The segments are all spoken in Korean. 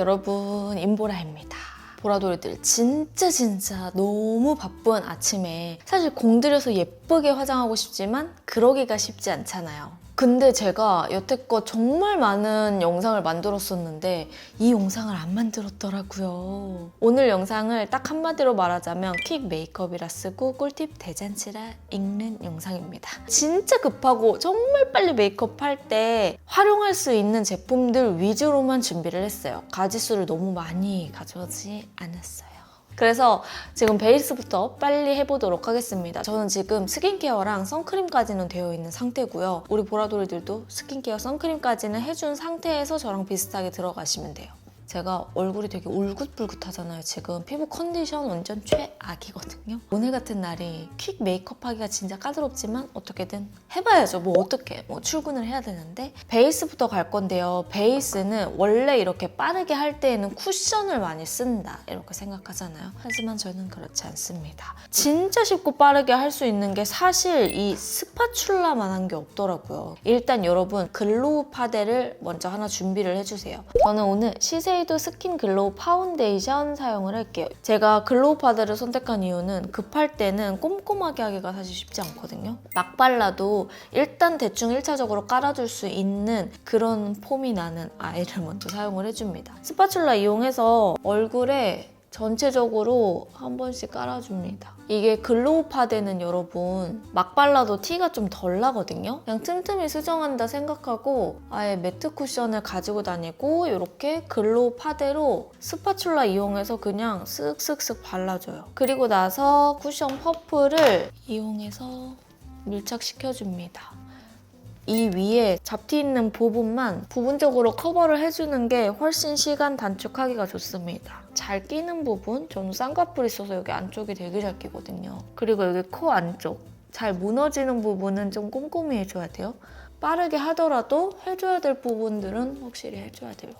여러분, 인보라입니다. 보라돌이들 진짜 너무 바쁜 아침에 사실 공들여서 예쁘게 화장하고 싶지만 그러기가 쉽지 않잖아요. 근데 제가 여태껏 정말 많은 영상을 만들었었는데 이 영상을 안 만들었더라고요. 오늘 영상을 딱 한마디로 말하자면 퀵 메이크업이라 쓰고 꿀팁 대잔치라 읽는 영상입니다. 진짜 급하고 정말 빨리 메이크업 할 때 활용할 수 있는 제품들 위주로만 준비를 했어요. 가지수를 너무 많이 가져오지 않았어요. 그래서 지금 베이스부터 빨리 해보도록 하겠습니다. 저는 지금 스킨케어랑 선크림까지는 되어 있는 상태고요. 우리 보라돌이들도 스킨케어, 선크림까지는 해준 상태에서 저랑 비슷하게 들어가시면 돼요. 제가 얼굴이 되게 울긋불긋하잖아요. 지금 피부 컨디션 완전 최악이거든요. 오늘 같은 날이 퀵 메이크업 하기가 진짜 까다롭지만 어떻게든 해봐야죠. 뭐 어떻게 출근을 해야 되는데 베이스부터 갈 건데요. 베이스는 원래 이렇게 빠르게 할 때에는 쿠션을 많이 쓴다 이렇게 생각하잖아요. 하지만 저는 그렇지 않습니다. 진짜 쉽고 빠르게 할 수 있는 게 사실 이 스파츌라만한 게 없더라고요. 일단 여러분 글로우 파데를 먼저 하나 준비를 해주세요. 저는 오늘 시세이도 스킨 글로우 파운데이션 사용을 할게요. 제가 글로우 파데를 선택한 이유는 급할 때는 꼼꼼하게 하기가 사실 쉽지 않거든요. 막 발라도 일단 대충 1차적으로 깔아줄 수 있는 그런 폼이 나는 아이를 먼저 사용을 해줍니다. 스파츌라 이용해서 얼굴에 전체적으로 한 번씩 깔아줍니다. 이게 글로우 파데는 여러분 막 발라도 티가 좀 덜 나거든요. 그냥 틈틈이 수정한다 생각하고 아예 매트 쿠션을 가지고 다니고 이렇게 글로우 파데로 스파츌라 이용해서 그냥 쓱쓱쓱 발라줘요. 그리고 나서 쿠션 퍼프를 이용해서 밀착시켜줍니다. 이 위에 잡티 있는 부분만 부분적으로 커버를 해주는 게 훨씬 시간 단축하기가 좋습니다. 잘 끼는 부분, 저는 쌍꺼풀 있어서 여기 안쪽이 되게 잘 끼거든요. 그리고 여기 코 안쪽, 잘 무너지는 부분은 좀 꼼꼼히 해줘야 돼요. 빠르게 하더라도 해줘야 될 부분들은 확실히 해줘야 돼요.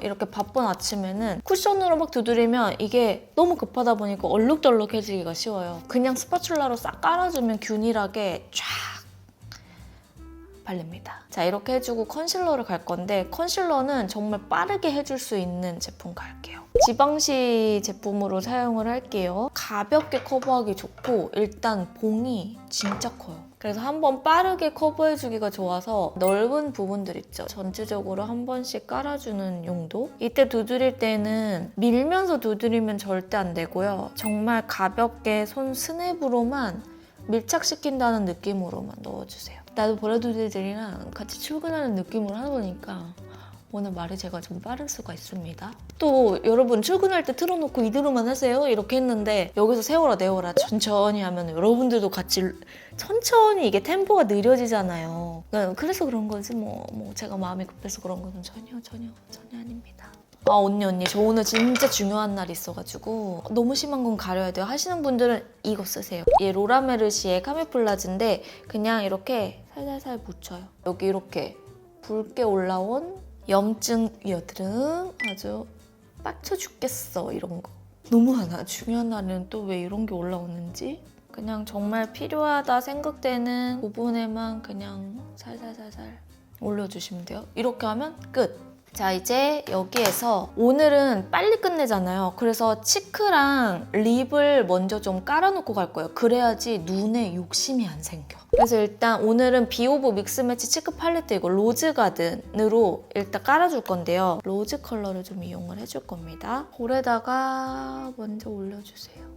이렇게 바쁜 아침에는 쿠션으로 막 두드리면 이게 너무 급하다 보니까 얼룩덜룩해지기가 쉬워요. 그냥 스파츌라로 싹 깔아주면 균일하게 쫙 발립니다. 자, 이렇게 해주고 컨실러를 갈 건데 컨실러는 정말 빠르게 해줄 수 있는 제품 갈게요. 지방시 제품으로 사용을 할게요. 가볍게 커버하기 좋고 일단 봉이 진짜 커요. 그래서 한번 빠르게 커버해주기가 좋아서 넓은 부분들 있죠. 전체적으로 한 번씩 깔아주는 용도. 이때 두드릴 때는 밀면서 두드리면 절대 안 되고요. 정말 가볍게 손 스냅으로만 밀착시킨다는 느낌으로만 넣어주세요. 나도 보라돌이들이랑 같이 출근하는 느낌으로 하다 보니까 오늘 말이 제가 좀 빠를 수가 있습니다. 또 여러분 출근할 때 틀어놓고 이대로만 하세요 이렇게 했는데 여기서 세워라 내워라 천천히 하면 여러분들도 같이 천천히 이게 템포가 느려지잖아요. 그래서 그런 거지 뭐 제가 마음이 급해서 그런 거는 전혀 아닙니다. 아 언니 저 오늘 진짜 중요한 날 있어가지고 너무 심한 건 가려야 돼요 하시는 분들은 이거 쓰세요. 얘 로라메르시에 카뮤플라지인데 그냥 이렇게 살살살 묻혀요. 여기 이렇게 붉게 올라온 염증 여드름 아주 빡쳐 죽겠어 이런 거. 너무하나 중요한 날에는 또 왜 이런 게 올라오는지 그냥 정말 필요하다 생각되는 부분에만 그냥 살살살살 올려주시면 돼요. 이렇게 하면 끝. 자 이제 여기에서 오늘은 빨리 끝내잖아요. 그래서 치크랑 립을 먼저 좀 깔아놓고 갈 거예요. 그래야지 눈에 욕심이 안 생겨. 그래서 일단 오늘은 비오브 믹스매치 치크 팔레트 이거 로즈가든으로 일단 깔아줄 건데요. 로즈 컬러를 좀 이용을 해줄 겁니다. 볼에다가 먼저 올려주세요.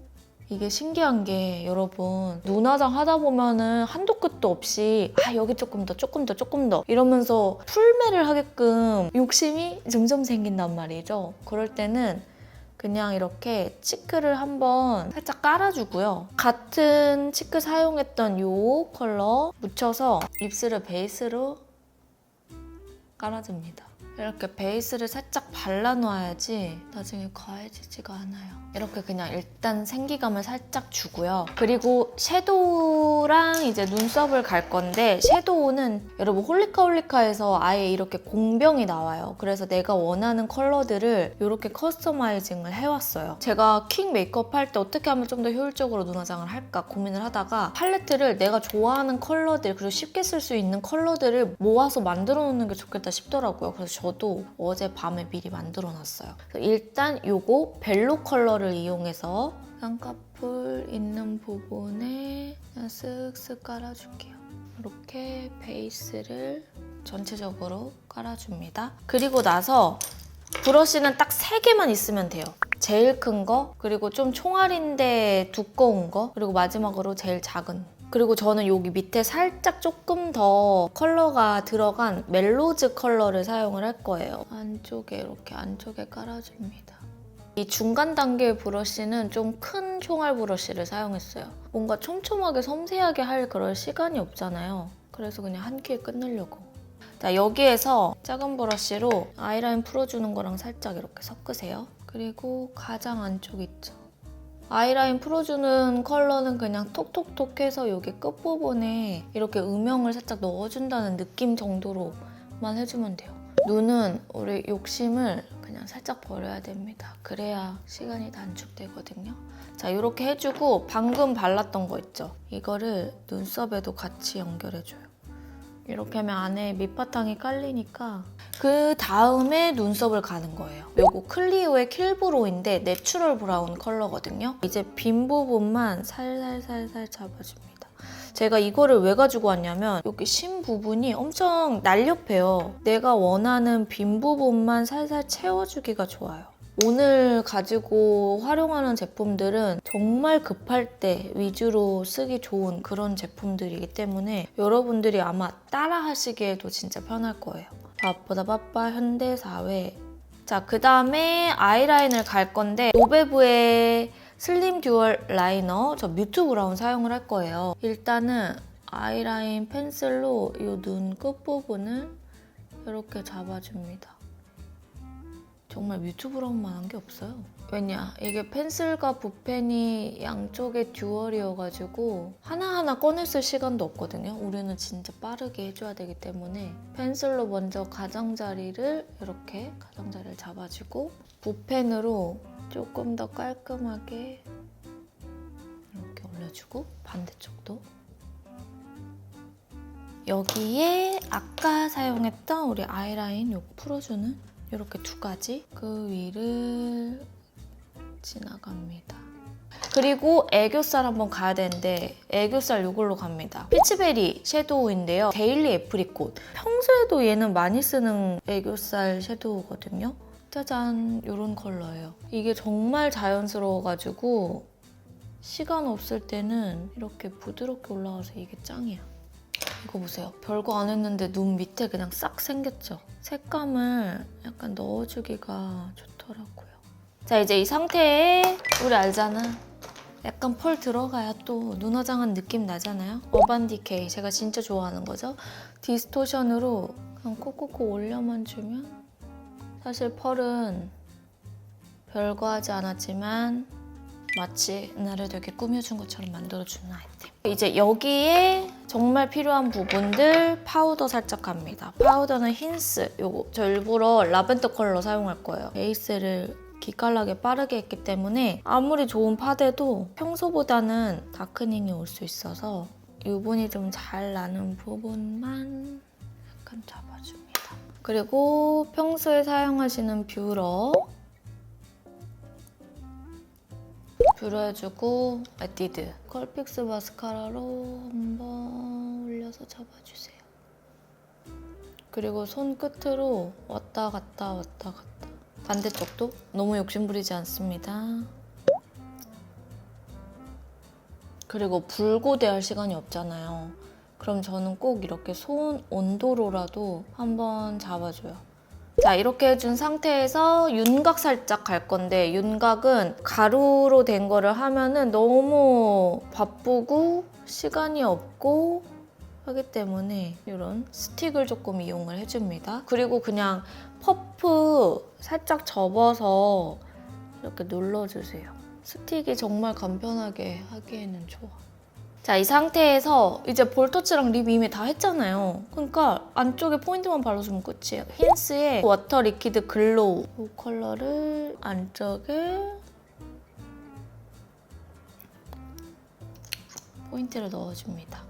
이게 신기한 게 여러분 눈화장 하다 보면은 한도 끝도 없이 여기 조금 더 이러면서 풀매를 하게끔 욕심이 점점 생긴단 말이죠. 그럴 때는 그냥 이렇게 치크를 한번 살짝 깔아주고요. 같은 치크 사용했던 이 컬러 묻혀서 입술을 베이스로 깔아줍니다. 이렇게 베이스를 살짝 발라놔야지 나중에 과해지지가 않아요. 이렇게 그냥 일단 생기감을 살짝 주고요. 그리고 섀도우랑 이제 눈썹을 갈 건데 섀도우는 여러분 홀리카홀리카에서 아예 이렇게 공병이 나와요. 그래서 내가 원하는 컬러들을 이렇게 커스터마이징을 해왔어요. 제가 퀵 메이크업 할 때 어떻게 하면 좀 더 효율적으로 눈화장을 할까 고민을 하다가 팔레트를 내가 좋아하는 컬러들 그리고 쉽게 쓸 수 있는 컬러들을 모아서 만들어 놓는 게 좋겠다 싶더라고요. 그래서 저도 어젯밤에 미리 만들어놨어요. 일단 요거 벨로 컬러를 이용해서 쌍꺼풀 있는 부분에 그냥 쓱쓱 깔아줄게요. 이렇게 베이스를 전체적으로 깔아줍니다. 그리고 나서 브러쉬는 딱 3개만 있으면 돼요. 제일 큰 거, 그리고 좀 총알인데 두꺼운 거, 그리고 마지막으로 제일 작은. 그리고 저는 여기 밑에 살짝 조금 더 컬러가 들어간 멜로즈 컬러를 사용을 할 거예요. 안쪽에 이렇게 안쪽에 깔아줍니다. 이 중간 단계의 브러쉬는 좀 큰 총알 브러쉬를 사용했어요. 뭔가 촘촘하게 섬세하게 할 그럴 시간이 없잖아요. 그래서 그냥 한 큐에 끝내려고. 자, 여기에서 작은 브러쉬로 아이라인 풀어주는 거랑 살짝 이렇게 섞으세요. 그리고 가장 안쪽 있죠. 아이라인 풀어주는 컬러는 그냥 톡톡톡 해서 여기 끝부분에 이렇게 음영을 살짝 넣어준다는 느낌 정도로만 해주면 돼요. 눈은 우리 욕심을 그냥 살짝 버려야 됩니다. 그래야 시간이 단축되거든요. 자, 이렇게 해주고 방금 발랐던 거 있죠? 이거를 눈썹에도 같이 연결해줘요. 이렇게 하면 안에 밑바탕이 깔리니까 그 다음에 눈썹을 가는 거예요. 요거 클리오의 킬브로우인데 내추럴브라운 컬러거든요. 이제 빈 부분만 살살살살 잡아줍니다. 제가 이거를 왜 가지고 왔냐면 여기 심 부분이 엄청 날렵해요. 내가 원하는 빈 부분만 살살 채워주기가 좋아요. 오늘 가지고 활용하는 제품들은 정말 급할 때 위주로 쓰기 좋은 그런 제품들이기 때문에 여러분들이 아마 따라 하시기에도 진짜 편할 거예요. 바쁘다 바빠 현대사회. 자, 그 다음에 아이라인을 갈 건데 노베브의 슬림 듀얼 라이너 저 뮤트 브라운 사용을 할 거예요. 일단은 아이라인 펜슬로 이 눈 끝부분을 이렇게 잡아줍니다. 정말 뮤트 브라운만한 게 없어요. 왜냐? 이게 펜슬과 붓펜이 양쪽에 듀얼이어가지고 하나하나 꺼내 쓸 시간도 없거든요. 우리는 진짜 빠르게 해줘야 되기 때문에 펜슬로 먼저 가장자리를 이렇게 가장자리를 잡아주고 붓펜으로 조금 더 깔끔하게 이렇게 올려주고 반대쪽도 여기에 아까 사용했던 우리 아이라인 요거 풀어주는 이렇게 2가지 그 위를 지나갑니다. 그리고 애교살 한번 가야 되는데 애교살 이걸로 갑니다. 피치베리 섀도우인데요. 데일리 애프리콧. 평소에도 얘는 많이 쓰는 애교살 섀도우거든요. 짜잔, 이런 컬러예요. 이게 정말 자연스러워가지고 시간 없을 때는 이렇게 부드럽게 올라와서 이게 짱이야. 이거 보세요. 별거 안 했는데 눈 밑에 그냥 싹 생겼죠? 색감을 약간 넣어주기가 좋더라고요. 자, 이제 이 상태에 우리 알잖아. 약간 펄 들어가야 또 눈 화장한 느낌 나잖아요? 어반 디케이 제가 진짜 좋아하는 거죠? 디스토션으로 그냥 콕콕콕 올려만 주면 사실 펄은 별거 하지 않았지만 마치 나를 되게 꾸며준 것처럼 만들어주는 아이템. 이제 여기에 정말 필요한 부분들 파우더 살짝 합니다. 파우더는 힌스. 요거 저 일부러 라벤더 컬러 사용할 거예요. 베이스를 기깔나게 빠르게 했기 때문에 아무리 좋은 파데도 평소보다는 다크닝이 올 수 있어서 유분이 좀 잘 나는 부분만 약간 잡아줍니다. 그리고 평소에 사용하시는 뷰러 해주고 에뛰드 컬픽스 마스카라로 한번 올려서 잡아주세요. 그리고 손끝으로 왔다 갔다 왔다 갔다. 반대쪽도 너무 욕심부리지 않습니다. 그리고 불고대할 시간이 없잖아요. 그럼 저는 꼭 이렇게 손 온도로라도 한번 잡아줘요. 자, 이렇게 해준 상태에서 윤곽 살짝 갈 건데 윤곽은 가루로 된 거를 하면은 너무 바쁘고 시간이 없고 하기 때문에 이런 스틱을 조금 이용을 해줍니다. 그리고 그냥 퍼프 살짝 접어서 이렇게 눌러주세요. 스틱이 정말 간편하게 하기에는 좋아. 자, 이 상태에서 이제 볼터치랑 립 이미 다 했잖아요. 그러니까 안쪽에 포인트만 발라주면 끝이에요. 힌스의 워터 리퀴드 글로우 이 컬러를 안쪽에 포인트를 넣어줍니다.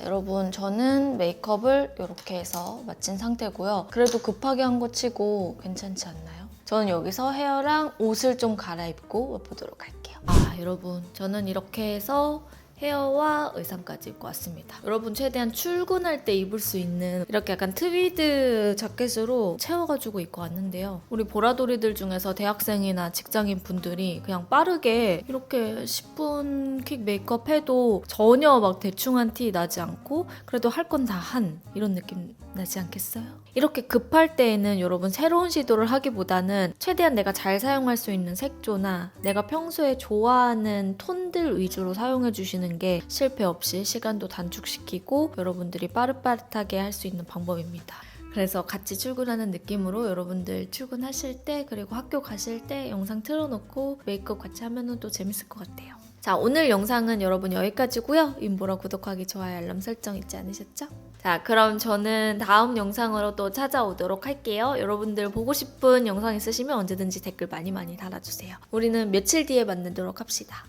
여러분 저는 메이크업을 이렇게 해서 마친 상태고요. 그래도 급하게 한 거 치고 괜찮지 않나요? 저는 여기서 헤어랑 옷을 좀 갈아입고 와보도록 할게요. 여러분 저는 이렇게 해서 헤어와 의상까지 입고 왔습니다. 여러분 최대한 출근할 때 입을 수 있는 이렇게 약간 트위드 자켓으로 채워가지고 입고 왔는데요. 우리 보라돌이들 중에서 대학생이나 직장인 분들이 그냥 빠르게 이렇게 10분 퀵 메이크업 해도 전혀 막 대충한 티 나지 않고 그래도 할 건 다 한 이런 느낌 나지 않겠어요? 이렇게 급할 때에는 여러분 새로운 시도를 하기보다는 최대한 내가 잘 사용할 수 있는 색조나 내가 평소에 좋아하는 톤들 위주로 사용해 주시는 게 실패 없이 시간도 단축시키고 여러분들이 빠릿빠릿하게 할 수 있는 방법입니다. 그래서 같이 출근하는 느낌으로 여러분들 출근하실 때 그리고 학교 가실 때 영상 틀어놓고 메이크업 같이 하면 또 재밌을 것 같아요. 자, 오늘 영상은 여러분 여기까지고요. 인보라 구독하기, 좋아요, 알람 설정 잊지 않으셨죠? 자, 그럼 저는 다음 영상으로 또 찾아오도록 할게요. 여러분들 보고 싶은 영상 있으시면 언제든지 댓글 많이 달아주세요. 우리는 며칠 뒤에 만나도록 합시다.